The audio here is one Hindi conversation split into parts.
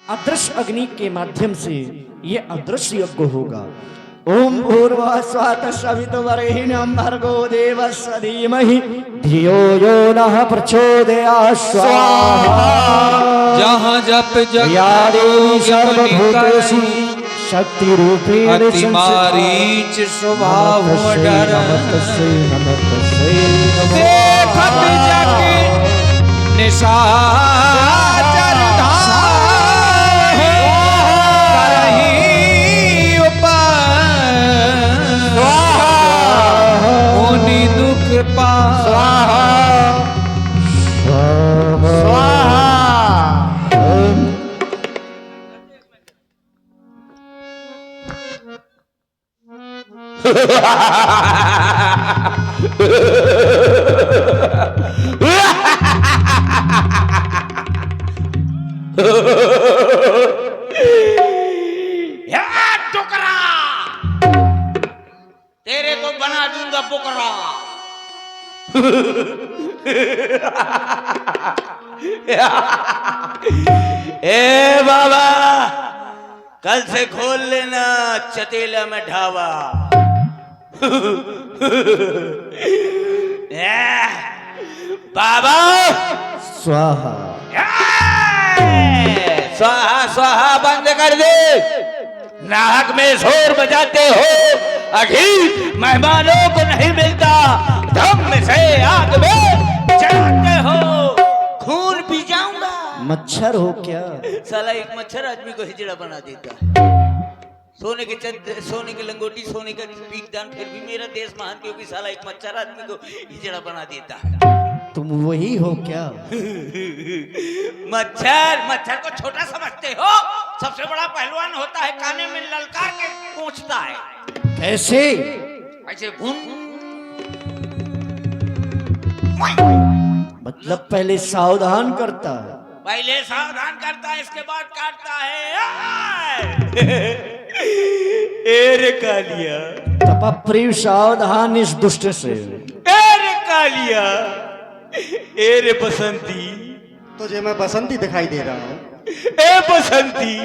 अदृश्य अग्नि के माध्यम से ये अदृश्य यज्ञ होगा। ओम भूर्भुवः स्वः तत्सवितुर्वरेण्यं भर्गो देवस्य धीमहि धियो यो नः प्रचोदयात् स्वाहा। जहाँ जप या देवी सर्वभूतेषु शक्ति रूपेण मारीच स्वभाव डर देखत जाके निशाचर धाहे करही उपाय मुनि दुख पाए। टुकड़ा तेरे को बना दूंगा पुकरा। ए बाबा कल से खोल लेना चतेला में ढावा। बाबा स्वाहा स्वाहा स्वाहा बंद कर दे। नाहक में शोर बजाते हो अखिल मेहमानों को नहीं मिलता। धम से आग में चढ़ाते हो खून पी जाऊंगा। मच्छर हो क्या? साला एक मच्छर आदमी को हिजड़ा बना देता है। सोने के चंद सोने की लंगोटी सोने का पीकदान फिर भी मेरा देश महान क्योंकि साला एक मच्छर आदमी को हिजड़ा बना देता है। तुम वही हो क्या? मच्छर को छोटा समझते हो? सबसे बड़ा पहलवान होता है काने में ललकार के पूछता है। कैसे? ऐसे घूम मतलब पहले सावधान करता है। पहले सावधान करता है इसके बाद काटता है। एर कालिया तपप्रिय सावधान इस दुष्ट से। एर कालिया एर बसंती तुझे मैं बसंती दिखाई दे रहा हूँ। ए बसंती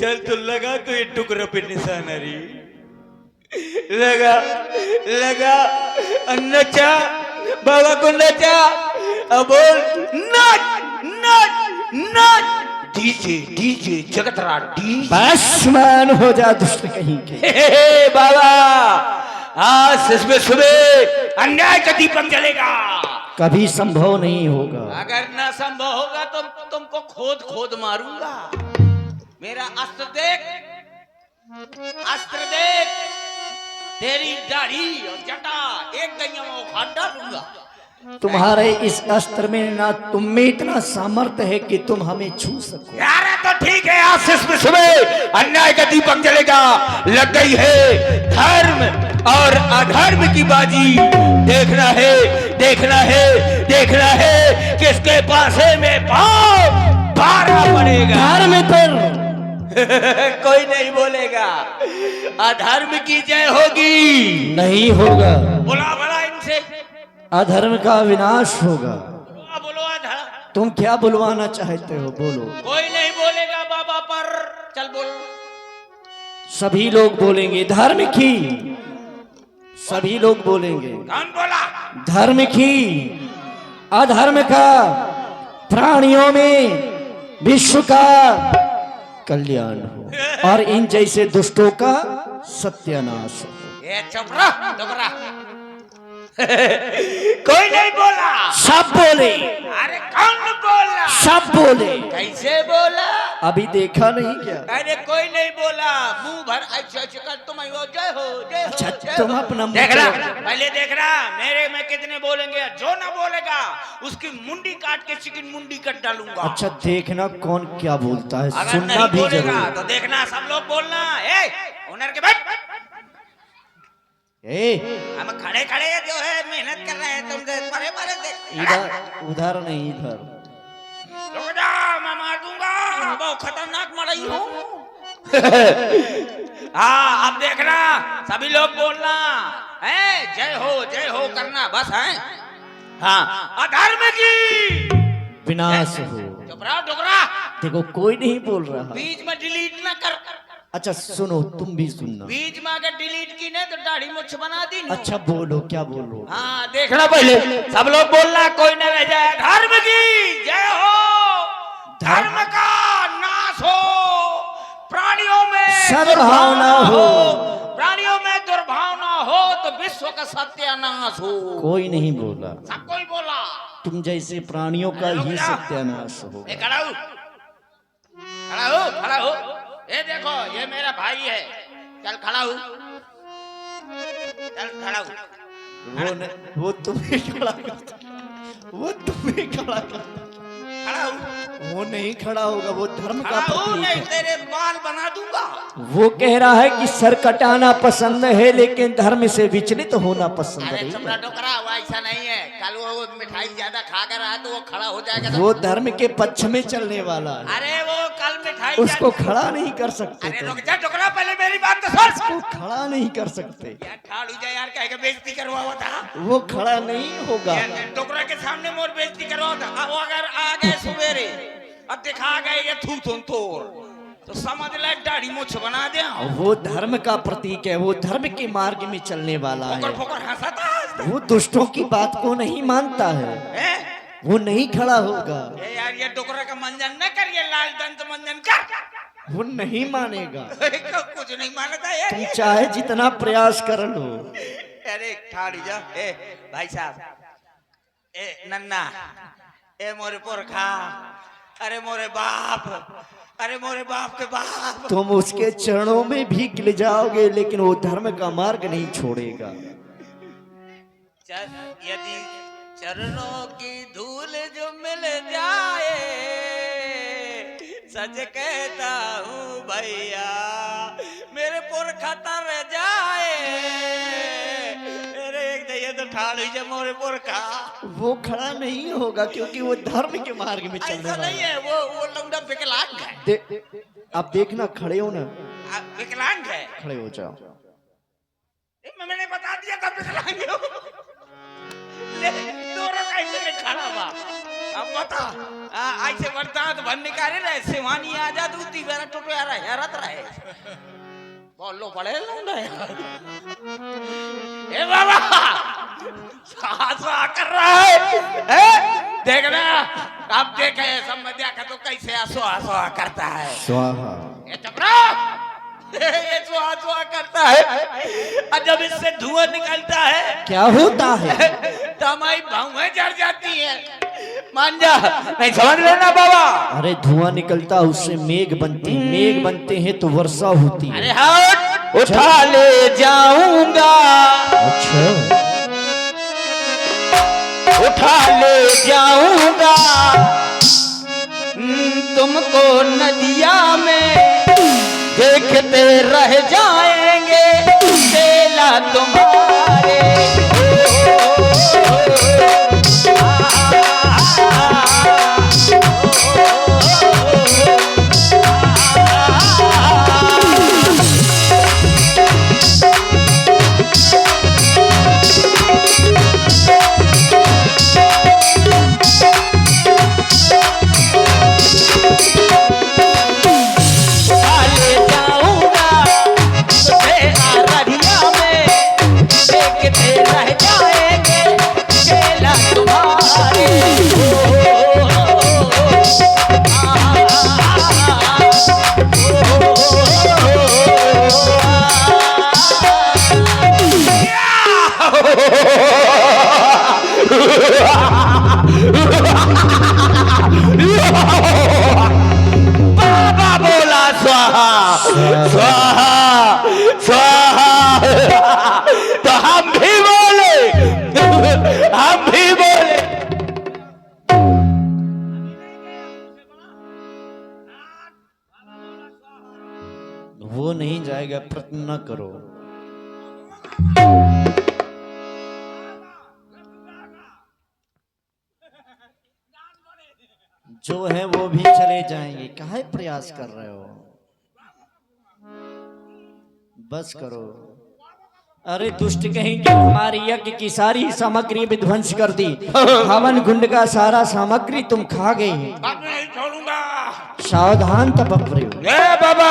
चल तो लगा तो ये टुकड़ा पे निशान रे। लगा लगा नचा बाबा को नचा। अब बोल नाच नाच नाच। DJ DJ Jagtara DJ. बस मान हो जा दुष्ट कहीं के। बाबा आज इसमें सुबह अन्याय का दीपक जलेगा। कभी संभव नहीं होगा। अगर ना संभव होगा तो तुमको खोद खोद मारूंगा। मेरा अस्त्र देख अस्त्र देख। तेरी दाढ़ी और जटा एक दैया में उखाड़ डालूंगा। तुम्हारे इस अस्त्र में ना तुम में इतना सामर्थ्य है कि तुम हमें छू सको। यार तो ठीक है आज इसमें सुबह अन्याय का दीपक जलेगा। लग गई है धर्म और अधर्म की बाजी। देखना है देखना है देखना है किसके पासे में पांव भारा पड़ेगा। धर्म पर कोई नहीं बोलेगा। अधर्म की जय होगी। नहीं होगा। बोला बोला इनसे अधर्म का विनाश होगा। बोलो अधर्म। तुम क्या बुलवाना चाहते हो? बोलो। कोई नहीं बोलेगा बाबा पर। चल बोल। सभी लोग बोलेंगे धर्म की। सभी लोग बोलेंगे। कौन बोला? धर्म की अधर्म का प्राणियों में विश्व का कल्याण हो और इन जैसे दुष्टों का सत्यानाश हो। ये चुप रह डुकरा। कोई नहीं बोला। सब बोले। अरे कौन बोला? सब बोले। कैसे बोला? अभी देखा नहीं क्या? अरे कोई नहीं बोला। मुंह भर ऐसे ऐसे कर तुम जय हो जय हो। अच्छा जय तुम हो। अपना मुंह देख रहा चलाओ। पहले देख रहा मेरे में कितने बोलेंगे। जो ना बोलेगा उसकी मुंडी काट के चिकन मुंडी कट डालूंगा। अच्छा देखना कौन क्या बोलता है। अगर सुनना नहीं भी बोलेगा जरूर। तो देखना सब लोग बोलना। ए ओनर के बैठ। हम खड़े खड़े जो है मेहनत कर रहे हैं तुम परे परे देख। इधर उधर नहीं इधर। रुक जा मैं मार दूंगा। बहुत खतरनाक मराई हूँ। हाँ अब देखना सभी लोग बोलना है जय हो करना बस है। हाँ अधर्म की विनाश हो। चुप रहो डुगरा। देखो कोई नहीं बोल रहा। बीच में डिलीट ना कर। अच्छा सुनो, तुम भी सुनना। बीच में अगर डिलीट की नहीं तो दाढ़ी मुझ बना दी ना। अच्छा बोलो, क्या बोलो? हाँ देखना पहले, सब लोग बोलना, कोई न रह जाए। धर्म की जय हो, धर्म का नाश हो, प्राणियों में सद्भावना हो, प्राणियों में दुर्भावना हो तो विश्व का सत्यानाश हो। कोई नहीं बोला। सब कोई बोला। तुम जैसे प्राणियों का ही सत्यानाश हो। ए, खड़ा हो, खड़ा हो, खड़ा हो। ये देखो, ये मेरा भाई है। चल खड़ा हो, चल खड़ा हो। वो तुम्हें खड़ा करता, वो तुम्हें खड़ा करता। खड़ा हो, वो नहीं खड़ा होगा, वो धर्म का खड़ा हो, प्रतीक नहीं है। तेरे बाल बना दूंगा। वो कह रहा है कि सर कटाना पसंद है लेकिन धर्म से विचलित होना पसंद अरे नहीं चुपड़ा है। टोकरा, वो ऐसा नहीं है। कल वो मिठाई ज्यादा खा कर रहा तो वो खड़ा हो जाएगा। वो धर्म के पक्ष में चलने वाला है, अरे वो कल मिठाई उसको खड़ा नहीं कर सकते अरे तुम। रुक जा टोकरा, पहले मेरी बात तो सुन। उसको खड़ा नहीं कर सकते। यार ठाड़ हो जाए यार, कह के बेइज्जती करवा हुआ था। वो खड़ा नहीं होगा। टोकरा के सामने मोर बेइज्जती करवा था। अब वो अगर आ गए सवेरे अब दिखा गए ये थू तुम तोड़ तो समझ ले दाढ़ी मुछ बना दे। वो धर्म का प्रतीक है, वो धर्म के मार्ग में चलने वाला फोकर है। फोकर हंसता वो दुष्टों की बात को नहीं मानता है, है। वो नहीं खड़ा होगा। ये यार ये टोकरा का मंजन न कर, ये लाल दंत मंजन कर। वो नहीं मानेगा। कुछ नहीं मानता यार। तुम चाहे जितना प्रयास कर लो। अरे ठाड़ी जा। ए भाई साहब, ए नन्ना, ए मोरे पुरखा, अरे मोरे बाप, अरे मोरे बाप के बाप। तुम उसके चरणों में भी गिर जाओगे लेकिन वो धर्म का मार्ग नहीं छोड़ेगा। यदि चरणों की धूल जो मिल जाए, सच कहता हूँ भैया मेरे पुरखा तर जाए। अरे एक दे तो ठाड़ हुई जब मोरे पुरखा। वो खड़ा नहीं होगा क्योंकि वो धर्म के मार्ग में चलने ऐसा वाला नहीं है। है, वो लौंडा विकलांग है। आप देखना, खड़े हो ना, विकलांग है। खड़े हो जाओ। मैंने बता दिया था विकलांग हो। ले दोनों कैसे में खड़ा हुआ। अब बता, ऐसे बर्दाश्त भर निकाले रहे, सिवानी आ जा तू तीवेरा टोटो यार हैरत रहे। बोलो बड़े लौंडा यार। ए बाबा आसवा कर रहा है, देखना। अब देखे सब में देखा तो कैसे आसवा करता है। स्वाहा। ये चपरा, ये सुहा करता है और जब इससे धुआं निकलता है क्या होता है? तो हमारी भौहें जड़ जाती है। मान जा, नहीं समझ लेना बाबा। अरे धुआं निकलता है, उससे मेघ बनते हैं, मेघ बनते हैं तो वर्षा होती है। अरे हाँ, उठा ले जाऊंगा, अच्छा, उठा ले जाऊंगा तुमको नदिया में, देखते रह जाएंगे चेला तुम्हारे। बाबा बोला स्वाहा स्वाहा स्वाहा। तो हम भी बोले, हम भी बोले। वो नहीं जाएगा, प्रयत्न न करो। जो है वो भी चले जाएंगे, काहे प्रयास कर रहे हो? बस करो। अरे दुष्ट कहेंगे, हमारी यज्ञ की सारी सामग्री विध्वंस कर दी, हवन कुंड का सारा सामग्री तुम खा गए। अब नहीं छोड़ूंगा। सावधान तपप्रिय, ए बाबा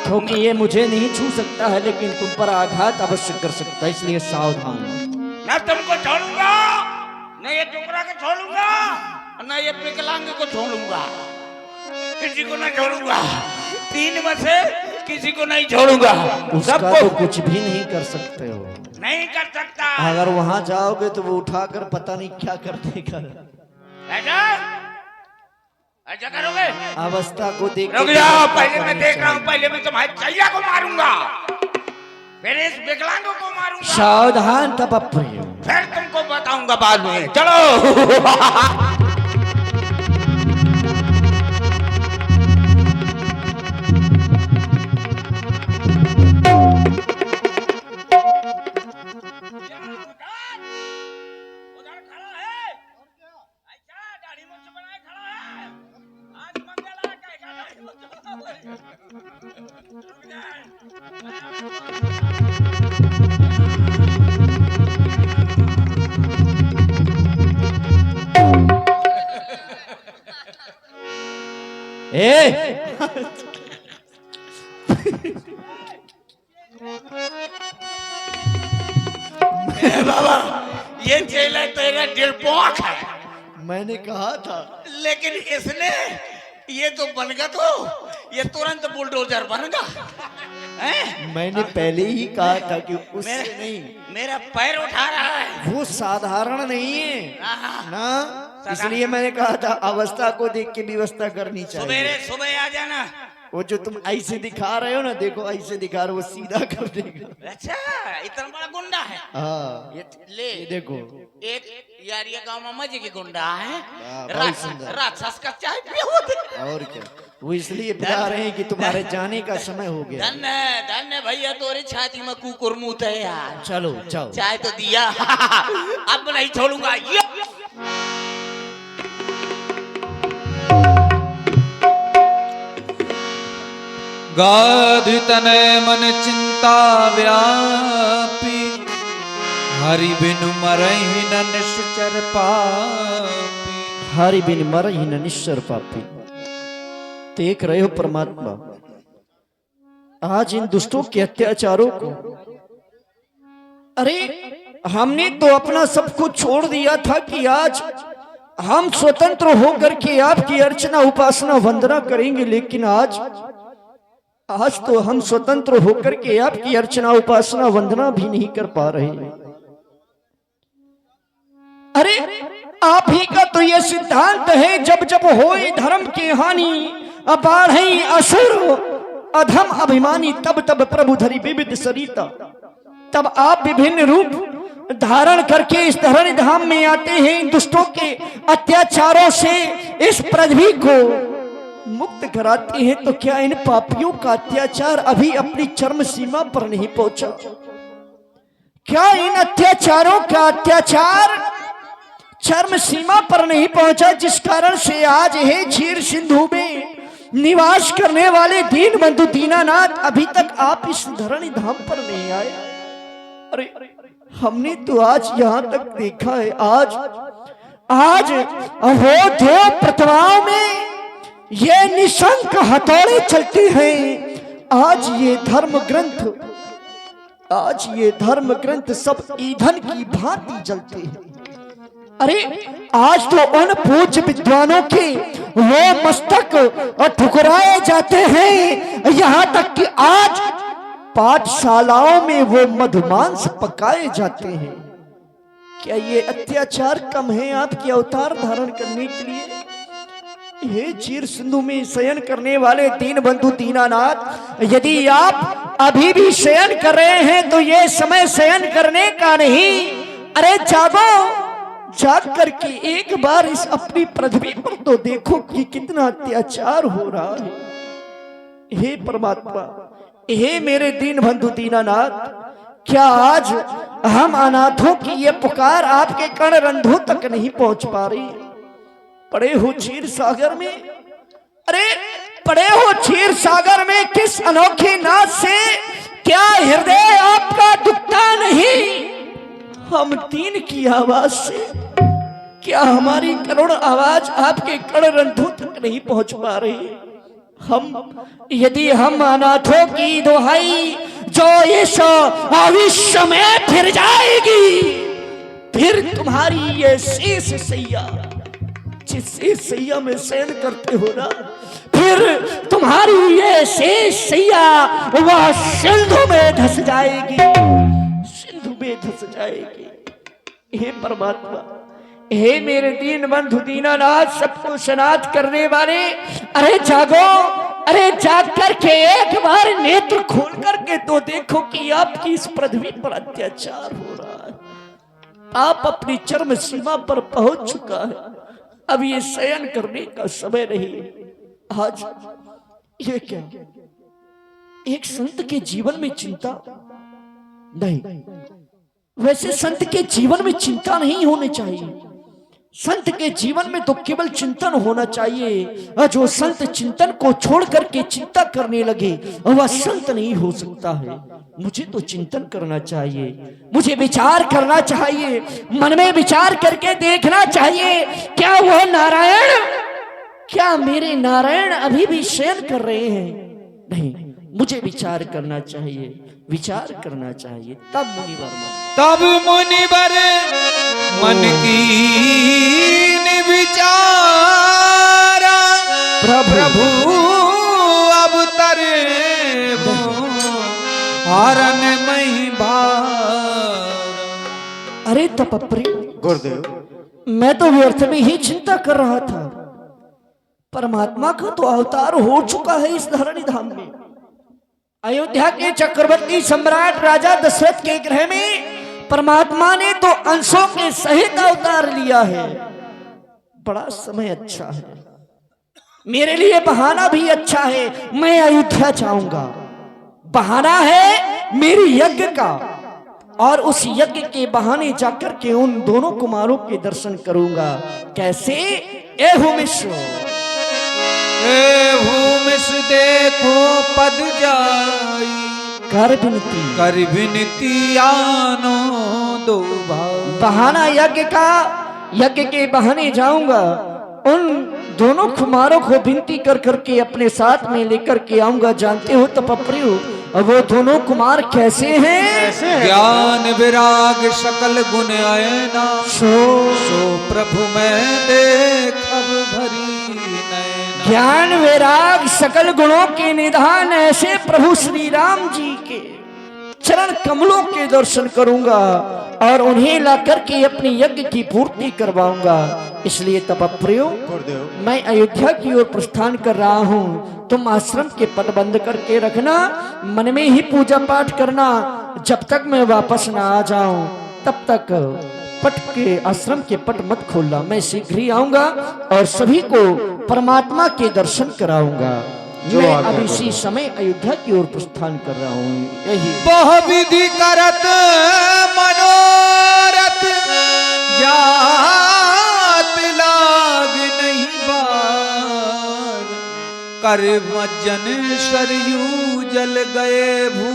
क्योंकि ये मुझे नहीं छू सकता है लेकिन तुम पर आघात अवश्य कर सकता है, इसलिए सावधान। ना तुमको छोड़ूंगा, न ये टुकड़ा को छोड़ूंगा, न ये विकलांग को छोड़ूंगा, किसी को नहीं छोड़ूंगा। 3 में से किसी को नहीं छोड़ूंगा। उसका सबको तो कुछ भी नहीं कर सकते हो। नहीं कर सकता। अगर वहां जाओगे तो वो उठाकर पता नहीं क्या कर देगा। ऐसा करोगे? अवस्था को देख रुक जाओ, पहले मैं देख रहा हूँ। पहले मैं तुम्हारे चैया को मारूंगा, फिर इस विकलांगों को मारूंगा। सावधान तपप्रिय, फिर तुमको बताऊंगा बाद में। चलो। बाबा ये चेला तेरा डिलपोक है। मैंने कहा था। लेकिन इसने ये तो बनेगा, तो ये तुरंत बुलडोजर बनेगा। मैंने पहले ही कहा था कि उससे नहीं, मेरा पैर उठा रहा है। वो साधारण नहीं है ना, इसलिए मैंने कहा था अवस्था को देख के व्यवस्था करनी चाहिए। सवेरे सुबह आ जाना। वो जो तुम ऐसे दिखा रहे हो ना, देखो ऐसे दिखा रहे हो, वो सीधा कर देगा। अच्छा, इतना बड़ा गुंडा है। हाँ, ये देखो एक यार, ये गाँव में मजे की गुंडा है। बहुत सुंदर। राक्षस का चाय पिया होते। और क्या, वो इसलिए पिला रहे हैं कि तुम्हारे जाने का समय हो गया। धन्य धन्य भैया, तोरी छाती में कुकुर मुंह है यार। चलो जाओ, चाय तो दिया। अब नहीं छोड़ूंगा। गाधि तनय मन चिंता व्यापी, हरि बिनु मरहि न निश्चर पापी। हरि बिन मरहि न निश्चर पापी। देख रहे हो परमात्मा, आज इन दुष्टों के अत्याचारों को, अरे हमने तो अपना सब कुछ छोड़ दिया था कि आज हम स्वतंत्र होकर के आपकी अर्चना उपासना वंदना करेंगे, लेकिन आज तो हम स्वतंत्र होकर के आपकी अर्चना उपासना वंदना भी नहीं कर पा रहे। अरे आप ही का तो यह सिद्धांत है, जब जब होए धर्म की हानि, बाढ़ई असुर अधम अभिमानी, तब तब प्रभु धरि विविध सरिता। तब आप विभिन्न रूप धारण करके इस धरण धाम में आते हैं, इन दुष्टों के अत्याचारों से इस पृथ्वी को मुक्त कराते हैं। तो क्या इन पापियों का अत्याचार अभी अपनी चरम सीमा पर नहीं पहुंचा? क्या इन अत्याचारों का अत्याचार चरम सीमा पर नहीं पहुंचा, जिस कारण से आज है क्षीर सिंधु में निवास करने वाले दीन बंधु दीनानाथ अभी तक आप इस धरणी धाम पर नहीं आए? अरे हमने तो आज यहां तक देखा है, आज वो दो प्रतिमाओं में ये निशंक हथौड़े चलते हैं। आज ये धर्म ग्रंथ सब ईंधन की भांति जलते हैं। अरे आज तो उन पूज्य विद्वानों के वो मस्तक ठुकराए जाते हैं, यहाँ तक कि आज पाठशालाओं में वो मधुमांस पकाए जाते हैं। क्या ये अत्याचार कम है आपके अवतार धारण करने के लिए? हे क्षीर सिंधु में शयन करने वाले दीन बंधु दीनानाथ, यदि आप अभी भी शयन कर रहे हैं तो ये समय शयन करने का नहीं। अरे जागो, जाग करके एक बार इस अपनी पृथ्वी पर तो देखो कि कितना अत्याचार हो रहा है। हे परमात्मा, हे मेरे दीन बंधु दीनानाथ, क्या आज हम अनाथों की ये पुकार आपके कण रंध्रों तक नहीं पहुंच पा रही? पड़े हो क्षीर सागर में, अरे पड़े हो क्षीर सागर में किस अनोखे नाद से, क्या हृदय आपका दुखता नहीं? हम दीन की आवाज से, क्या हमारी करुण आवाज आपके कण रंध्रों तक नहीं पहुंच पा रही? यदि हम अनाथों की दुहाई जो इस भविष्य में फिर जाएगी, फिर तुम्हारी ये शेष सैया, जिस शेष सैया में शयन करते हो ना, फिर तुम्हारी ये शेष सैया वह सिंधु में धस जाएगी, सिंधु में धस जाएगी। हे परमात्मा, हे मेरे दीन बंधु दीनानाथ, सबको सनाथ करने वाले, अरे जागो, अरे जाग करके एक बार नेत्र खोल करके तो देखो कि आपकी इस पृथ्वी पर अत्याचार हो रहा है। आप अपनी चरम सीमा पर पहुंच चुका है। अब ये शयन करने का समय नहीं। आज ये क्या, एक संत के जीवन में चिंता नहीं, वैसे संत के जीवन में चिंता नहीं होनी चाहिए। संत के जीवन में तो केवल चिंतन होना चाहिए। जो संत चिंतन को छोड़ करके चिंता करने लगे वह संत नहीं हो सकता है। मुझे तो चिंतन करना चाहिए, मुझे विचार करना चाहिए, मन में विचार करके देखना चाहिए, क्या वह नारायण, क्या मेरे नारायण अभी भी शयन कर रहे हैं? नहीं, मुझे विचार करना चाहिए, विचार करना चाहिए। तब मुनिवर मन की विचारा प्रभु अब तरे हरण मही भार। अरे तपप्रिय गुरुदेव, मैं तो व्यर्थ में ही चिंता कर रहा था। परमात्मा का तो अवतार हो चुका है इस धरणी धाम में। अयोध्या के चक्रवर्ती सम्राट राजा दशरथ के गृह में परमात्मा ने तो अंशों के सहित अवतार लिया है। बड़ा समय अच्छा है, मेरे लिए बहाना भी अच्छा है। मैं अयोध्या जाऊंगा, बहाना है मेरी यज्ञ का, और उस यज्ञ के बहाने जाकर के उन दोनों कुमारों के दर्शन करूंगा। कैसे? एहुमिस देखो पद जाई कर विनती आनो दो भाई। बहाना यज्ञ का, यज्ञ के बहाने जाऊंगा, उन दोनों कुमारों को विनती कर करके अपने साथ में लेकर के आऊंगा। जानते हो तपप्रिय, वो दोनों कुमार कैसे हैं? ज्ञान विराग सकल गुण आयना सो प्रभु मैं देखब भरी नैना। ज्ञान विराग सकल गुणों के निधान ऐसे प्रभु श्री राम जी के चरण कमलों के दर्शन करूंगा और उन्हें ला करके अपने यज्ञ की पूर्ति करवाऊंगा। इसलिए तपप्रियो, मैं अयोध्या की ओर प्रस्थान कर रहा हूँ। तुम आश्रम के पट बंद करके रखना, मन में ही पूजा पाठ करना। जब तक मैं वापस ना आ जाऊं तब तक पट के, आश्रम के पट मत खोलना। मैं शीघ्र ही आऊंगा और सभी को परमात्मा के दर्शन कराऊंगा। मैं अब इसी समय अयोध्या की ओर प्रस्थान कर रहा हूँ। यही बहुविधि करत मनोरथ जात लाग नहीं बार कर मज्जन सरयू जल गए भू।